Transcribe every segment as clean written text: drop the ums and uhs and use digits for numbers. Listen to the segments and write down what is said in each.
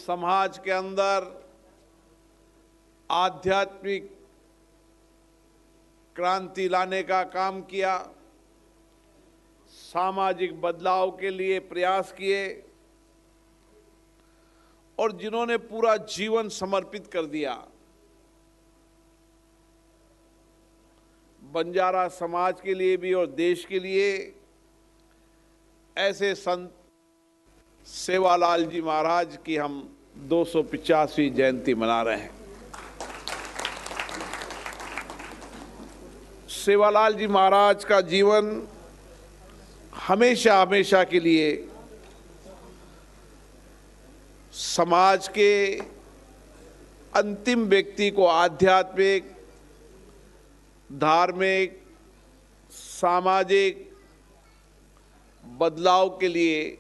समाज के अंदर आध्यात्मिक क्रांति लाने का काम किया, सामाजिक बदलाव के लिए प्रयास किए और जिन्होंने पूरा जीवन समर्पित कर दिया। बंजारा समाज के लिए भी और देश के लिए ऐसे संत सेवालाल जी महाराज की हम 285वीं जयंती मना रहे हैं। सेवालाल जी महाराज का जीवन हमेशा हमेशा के लिए समाज के अंतिम व्यक्ति को आध्यात्मिक, धार्मिक, सामाजिक बदलाव के लिए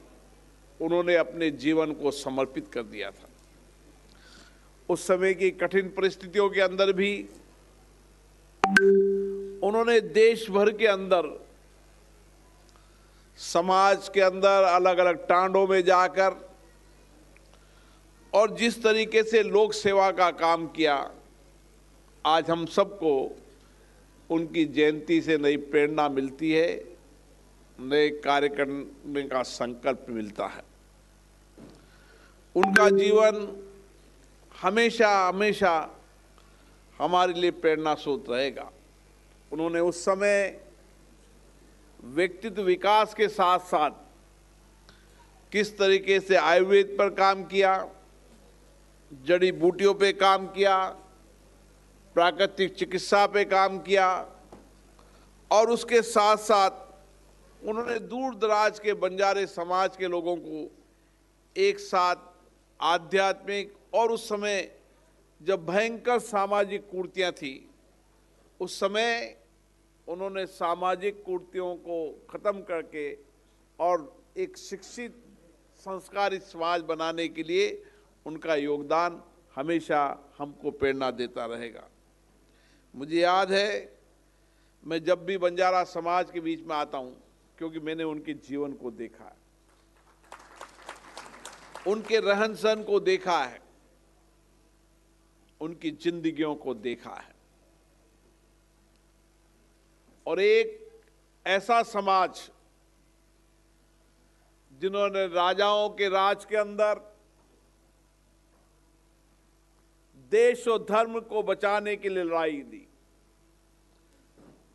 उन्होंने अपने जीवन को समर्पित कर दिया था। उस समय की कठिन परिस्थितियों के अंदर भी उन्होंने देश भर के अंदर, समाज के अंदर अलग अलग टांडों में जाकर और जिस तरीके से लोक सेवा का काम किया, आज हम सबको उनकी जयंती से नई प्रेरणा मिलती है, नए कार्य करने का संकल्प मिलता है। उनका जीवन हमेशा हमेशा हमारे लिए प्रेरणा स्रोत रहेगा। उन्होंने उस समय व्यक्तित्व विकास के साथ साथ किस तरीके से आयुर्वेद पर काम किया, जड़ी बूटियों पे काम किया, प्राकृतिक चिकित्सा पे काम किया और उसके साथ साथ उन्होंने दूर दराज के बंजारे समाज के लोगों को एक साथ आध्यात्मिक, और उस समय जब भयंकर सामाजिक कुरीतियां थी, उस समय उन्होंने सामाजिक कुरीतियों को खत्म करके और एक शिक्षित संस्कारित समाज बनाने के लिए उनका योगदान हमेशा हमको प्रेरणा देता रहेगा। मुझे याद है, मैं जब भी बंजारा समाज के बीच में आता हूं, क्योंकि मैंने उनके जीवन को देखा है, उनके रहन सहन को देखा है, उनकी जिंदगियों को देखा है और एक ऐसा समाज जिन्होंने राजाओं के राज के अंदर देश और धर्म को बचाने के लिए लड़ाई दी,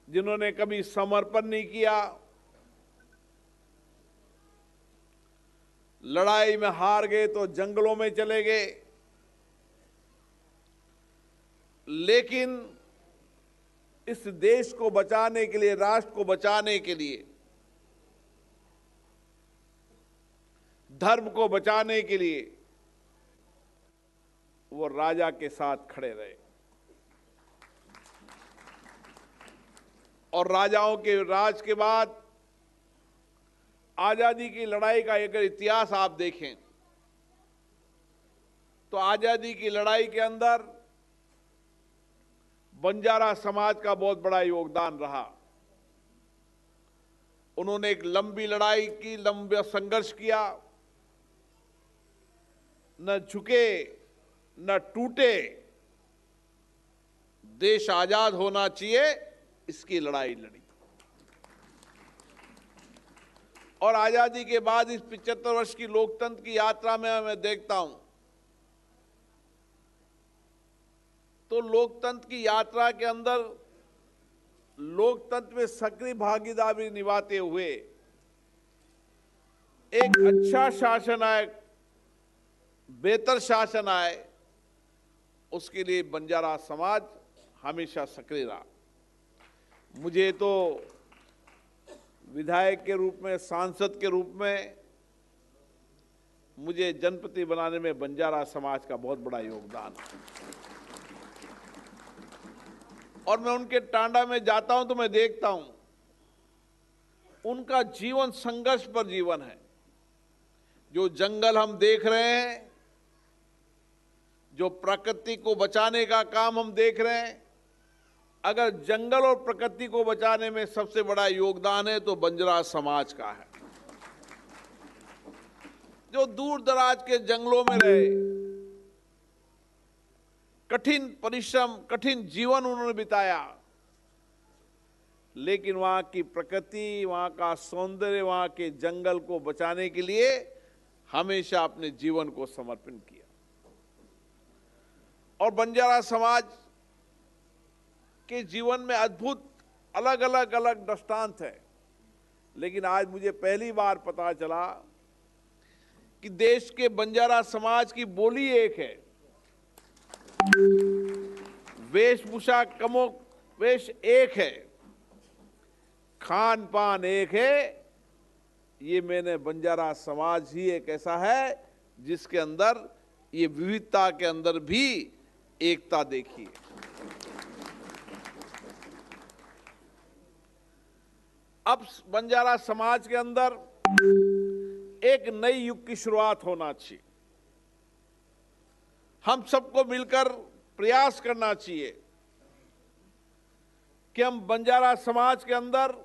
जिन्होंने कभी समर्पण नहीं किया, लड़ाई में हार गए तो जंगलों में चले गए, लेकिन इस देश को बचाने के लिए, राष्ट्र को बचाने के लिए, धर्म को बचाने के लिए वो राजा के साथ खड़े रहे और राजाओं के राज के बाद आजादी की लड़ाई का अगर इतिहास आप देखें तो आजादी की लड़ाई के अंदर बंजारा समाज का बहुत बड़ा योगदान रहा। उन्होंने एक लंबी लड़ाई की, लंबा संघर्ष किया, न झुके न टूटे, देश आजाद होना चाहिए, इसकी लड़ाई लड़ी। और आजादी के बाद इस 75 वर्ष की लोकतंत्र की यात्रा में मैं देखता हूं तो लोकतंत्र की यात्रा के अंदर लोकतंत्र में सक्रिय भागीदारी निभाते हुए एक अच्छा शासन आए, बेहतर शासन आए, उसके लिए बंजारा समाज हमेशा सक्रिय रहा। मुझे तो विधायक के रूप में, सांसद के रूप में, मुझे जनप्रति बनाने में बंजारा समाज का बहुत बड़ा योगदान है। और मैं उनके टांडा में जाता हूं तो मैं देखता हूं उनका जीवन संघर्ष पर जीवन है। जो जंगल हम देख रहे हैं, जो प्रकृति को बचाने का काम हम देख रहे हैं, अगर जंगल और प्रकृति को बचाने में सबसे बड़ा योगदान है तो बंजारा समाज का है। जो दूर दराज के जंगलों में रहे, कठिन परिश्रम, कठिन जीवन उन्होंने बिताया, लेकिन वहां की प्रकृति, वहां का सौंदर्य, वहां के जंगल को बचाने के लिए हमेशा अपने जीवन को समर्पित किया। और बंजारा समाज के जीवन में अद्भुत अलग अलग दृष्टांत है, लेकिन आज मुझे पहली बार पता चला कि देश के बंजारा समाज की बोली एक है, वेशभूषा कमोवेश एक है, खान पान एक है। ये मैंने बंजारा समाज ही एक ऐसा है जिसके अंदर ये विविधता के अंदर भी एकता देखी है। अब बंजारा समाज के अंदर एक नई युग की शुरुआत होना चाहिए। हम सबको मिलकर प्रयास करना चाहिए कि हम बंजारा समाज के अंदर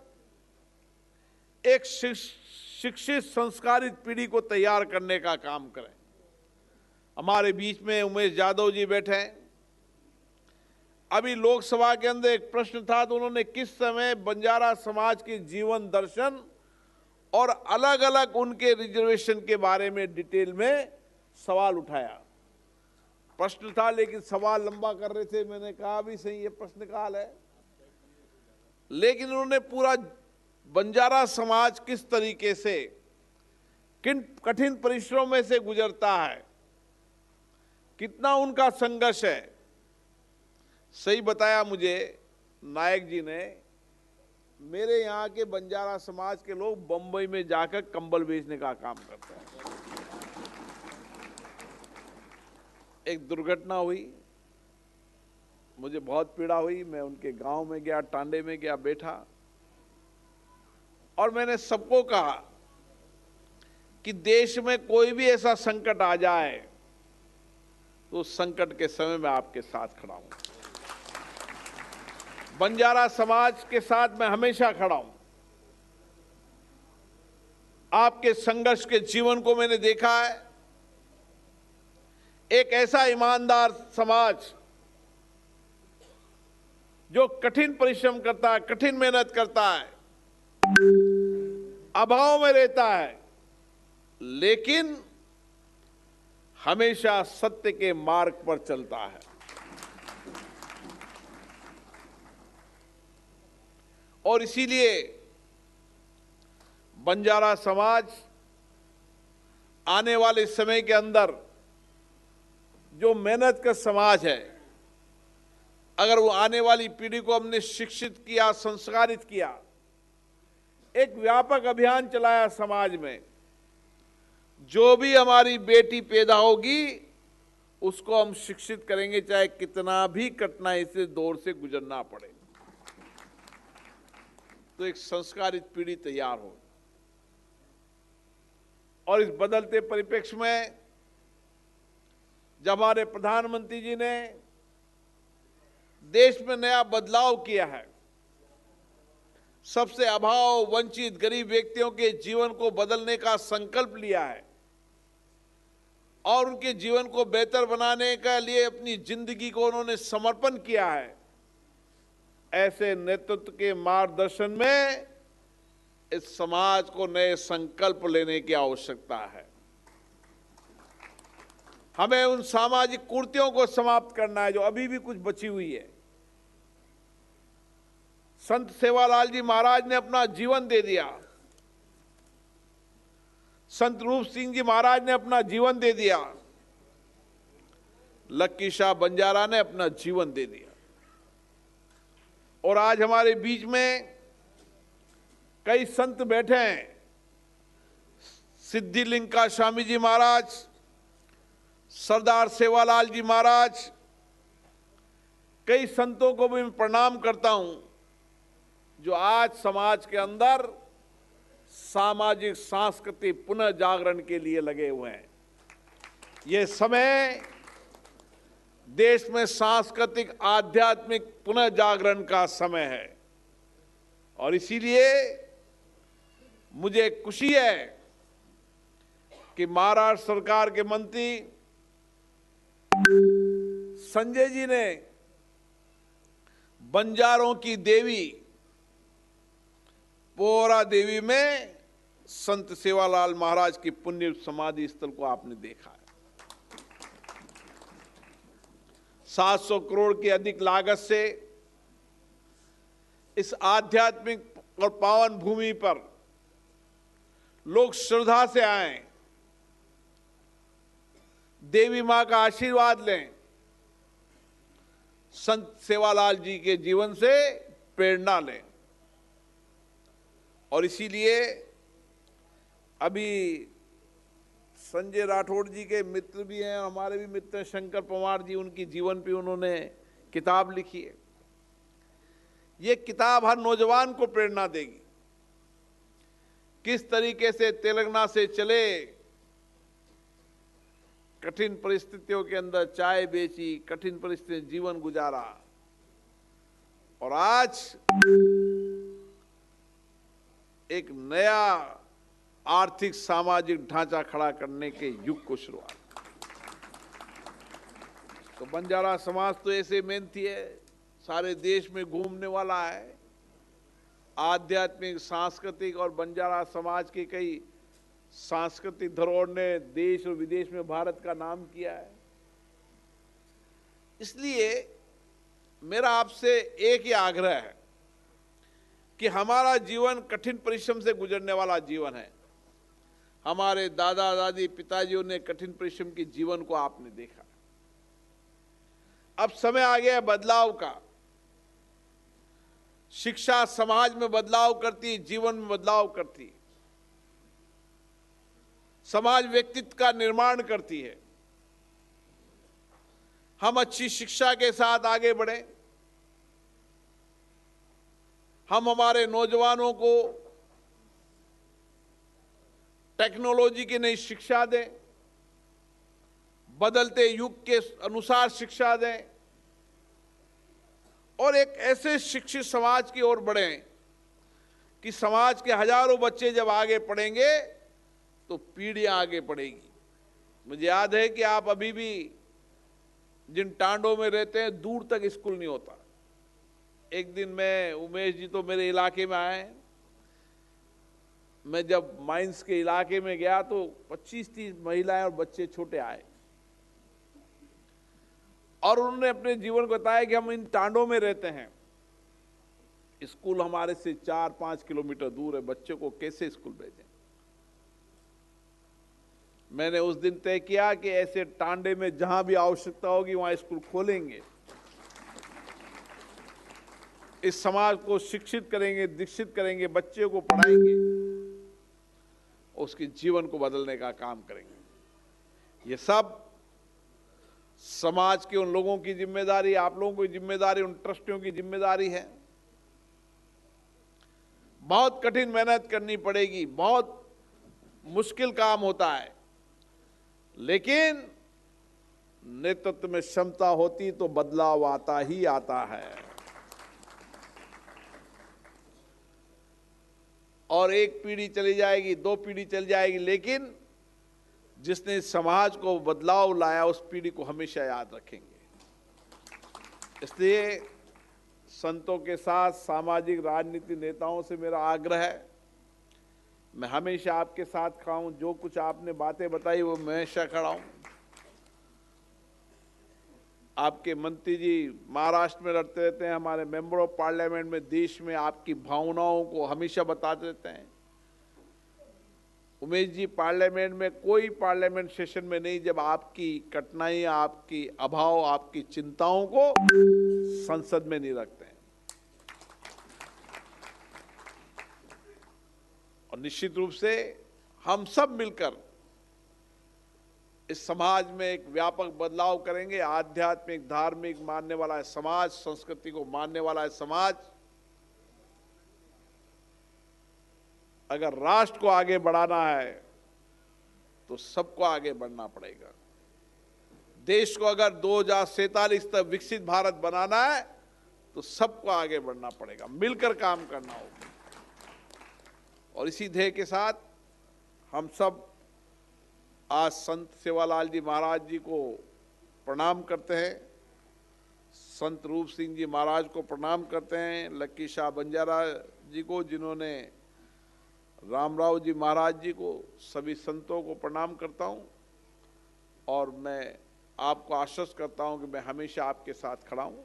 एक शिक्षित संस्कारित पीढ़ी को तैयार करने का काम करें। हमारे बीच में उमेश यादव जी बैठे हैं। अभी लोकसभा के अंदर एक प्रश्न था, तो उन्होंने किस समय बंजारा समाज के जीवन दर्शन और अलग अलग उनके रिजर्वेशन के बारे में डिटेल में सवाल उठाया। प्रश्न था, लेकिन सवाल लंबा कर रहे थे। मैंने कहा भी सही, ये प्रश्नकाल है, लेकिन उन्होंने पूरा बंजारा समाज किस तरीके से, किन कठिन परिश्रमों में से गुजरता है, कितना उनका संघर्ष है, सही बताया मुझे नायक जी ने। मेरे यहाँ के बंजारा समाज के लोग बंबई में जाकर कंबल बेचने का काम करते हैं। एक दुर्घटना हुई, मुझे बहुत पीड़ा हुई। मैं उनके गांव में गया, टांडे में गया, बैठा, और मैंने सबको कहा कि देश में कोई भी ऐसा संकट आ जाए तो उस संकट के समय में आपके साथ खड़ा हूं। बंजारा समाज के साथ मैं हमेशा खड़ा हूं। आपके संघर्ष के जीवन को मैंने देखा है। एक ऐसा ईमानदार समाज जो कठिन परिश्रम करता है, कठिन मेहनत करता है, अभाव में रहता है, लेकिन हमेशा सत्य के मार्ग पर चलता है। और इसीलिए बंजारा समाज आने वाले समय के अंदर जो मेहनत का समाज है, अगर वो आने वाली पीढ़ी को हमने शिक्षित किया, संस्कारित किया, एक व्यापक अभियान चलाया समाज में, जो भी हमारी बेटी पैदा होगी उसको हम शिक्षित करेंगे, चाहे कितना भी कठिनाई से दौर से गुजरना पड़े, तो एक संस्कारित पीढ़ी तैयार हो। और इस बदलते परिप्रेक्ष्य में जब हमारे प्रधानमंत्री जी ने देश में नया बदलाव किया है, सबसे अभाव, वंचित, गरीब व्यक्तियों के जीवन को बदलने का संकल्प लिया है और उनके जीवन को बेहतर बनाने के लिए अपनी जिंदगी को उन्होंने समर्पण किया है, ऐसे नेतृत्व के मार्गदर्शन में इस समाज को नए संकल्प लेने की आवश्यकता है। हमें उन सामाजिक कुरीतियों को समाप्त करना है जो अभी भी कुछ बची हुई है। संत सेवालाल जी महाराज ने अपना जीवन दे दिया, संत रूप सिंह जी महाराज ने अपना जीवन दे दिया, लक्की शाह बंजारा ने अपना जीवन दे दिया, और आज हमारे बीच में कई संत बैठे हैं। सिद्धिलिंगा स्वामी जी महाराज, सरदार सेवालाल जी महाराज, कई संतों को भी मैं प्रणाम करता हूं जो आज समाज के अंदर सामाजिक सांस्कृतिक पुनः जागरण के लिए लगे हुए हैं। ये समय देश में सांस्कृतिक आध्यात्मिक पुनः जागरण का समय है, और इसीलिए मुझे खुशी है कि महाराष्ट्र सरकार के मंत्री संजय जी ने बंजारों की देवी पोहरा देवी में संत सेवालाल महाराज की पुण्य समाधि स्थल को आपने देखा है। 700 करोड़ की अधिक लागत से इस आध्यात्मिक और पावन भूमि पर लोग श्रद्धा से आए, देवी मां का आशीर्वाद लें, संत सेवालाल जी के जीवन से प्रेरणा लें। और इसीलिए अभी संजय राठौड़ जी के मित्र भी हैं, हमारे भी मित्र हैं, शंकर पवार जी, उनकी जीवन पे उन्होंने किताब लिखी है। ये किताब हर नौजवान को प्रेरणा देगी, किस तरीके से तेलंगाना से चले, कठिन परिस्थितियों के अंदर चाय बेची, कठिन परिस्थितियों में जीवन गुजारा, और आज एक नया आर्थिक सामाजिक ढांचा खड़ा करने के युग को शुरुआत। तो बंजारा समाज तो ऐसे मेहनती है, सारे देश में घूमने वाला है, आध्यात्मिक, सांस्कृतिक, और बंजारा समाज की कई सांस्कृतिक धरोहर ने देश और विदेश में भारत का नाम किया है। इसलिए मेरा आपसे एक ही आग्रह है कि हमारा जीवन कठिन परिश्रम से गुजरने वाला जीवन है। हमारे दादा दादी पिताजियों ने कठिन परिश्रम के जीवन को आपने देखा। अब समय आ गया है बदलाव का। शिक्षा समाज में बदलाव करती, जीवन में बदलाव करती, समाज व्यक्तित्व का निर्माण करती है। हम अच्छी शिक्षा के साथ आगे बढ़ें, हम हमारे नौजवानों को टेक्नोलॉजी की नई शिक्षा दें, बदलते युग के अनुसार शिक्षा दें, और एक ऐसे शिक्षित समाज की ओर बढ़ें कि समाज के हजारों बच्चे जब आगे पढ़ेंगे तो पीढ़ियां आगे बढ़ेगी। मुझे याद है कि आप अभी भी जिन टांडों में रहते हैं, दूर तक स्कूल नहीं होता। एक दिन मैं, उमेश जी तो मेरे इलाके में आए, मैं जब माइंस के इलाके में गया तो 25-30 महिलाएं और बच्चे छोटे आए, और उन्होंने अपने जीवन को बताया कि हम इन टांडों में रहते हैं, स्कूल हमारे से 4-5 किलोमीटर दूर है, बच्चे को कैसे स्कूल भेजें। मैंने उस दिन तय किया कि ऐसे टांडे में जहां भी आवश्यकता होगी वहां स्कूल खोलेंगे, इस समाज को शिक्षित करेंगे, दीक्षित करेंगे, बच्चे को पढ़ाएंगे, उसके जीवन को बदलने का काम करेंगे। ये सब समाज के उन लोगों की जिम्मेदारी, आप लोगों की जिम्मेदारी, उन ट्रस्टियों की जिम्मेदारी है। बहुत कठिन मेहनत करनी पड़ेगी, बहुत मुश्किल काम होता है, लेकिन नेतृत्व में क्षमता होती तो बदलाव आता ही आता है। और एक पीढ़ी चली जाएगी, 2 पीढ़ी चली जाएगी, लेकिन जिसने समाज को बदलाव लाया उस पीढ़ी को हमेशा याद रखेंगे। इसलिए संतों के साथ सामाजिक राजनीति नेताओं से मेरा आग्रह है, मैं हमेशा आपके साथ खड़ा हूं। जो कुछ आपने बातें बताई वो मैं हमेशा खड़ा हूं। आपके मंत्री जी महाराष्ट्र में लड़ते रहते हैं, हमारे मेंबर ऑफ पार्लियामेंट में देश में आपकी भावनाओं को हमेशा बताते रहते हैं। उमेश जी पार्लियामेंट में, कोई पार्लियामेंट सेशन में नहीं जब आपकी कठिनाइयां, आपकी अभाव, आपकी चिंताओं को संसद में नहीं रखते हैं। और निश्चित रूप से हम सब मिलकर इस समाज में एक व्यापक बदलाव करेंगे। आध्यात्मिक, धार्मिक मानने वाला है समाज, संस्कृति को मानने वाला है समाज। अगर राष्ट्र को आगे बढ़ाना है तो सबको आगे बढ़ना पड़ेगा। देश को अगर 2047 तक विकसित भारत बनाना है तो सबको आगे बढ़ना पड़ेगा, मिलकर काम करना होगा। और इसी ध्येय के साथ हम सब आज संत सेवालाल जी महाराज जी को प्रणाम करते हैं, संत रूप सिंह जी महाराज को प्रणाम करते हैं, लक्की शाह बंजारा जी को, जिन्होंने रामराव जी महाराज जी को, सभी संतों को प्रणाम करता हूं और मैं आपको आश्वस्त करता हूं कि मैं हमेशा आपके साथ खड़ा हूं।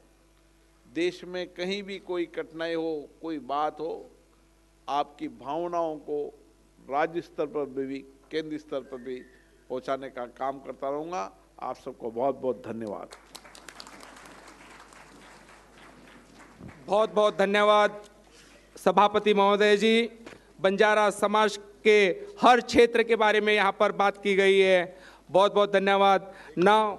देश में कहीं भी कोई कठिनाई हो, कोई बात हो, आपकी भावनाओं को राज्य स्तर पर भी, केंद्रीय स्तर पर भी पहुंचाने का काम करता रहूंगा। आप सबको बहुत बहुत धन्यवाद। बहुत बहुत धन्यवाद सभापति महोदय जी। बंजारा समाज के हर क्षेत्र के बारे में यहाँ पर बात की गई है। बहुत बहुत धन्यवाद। नाउ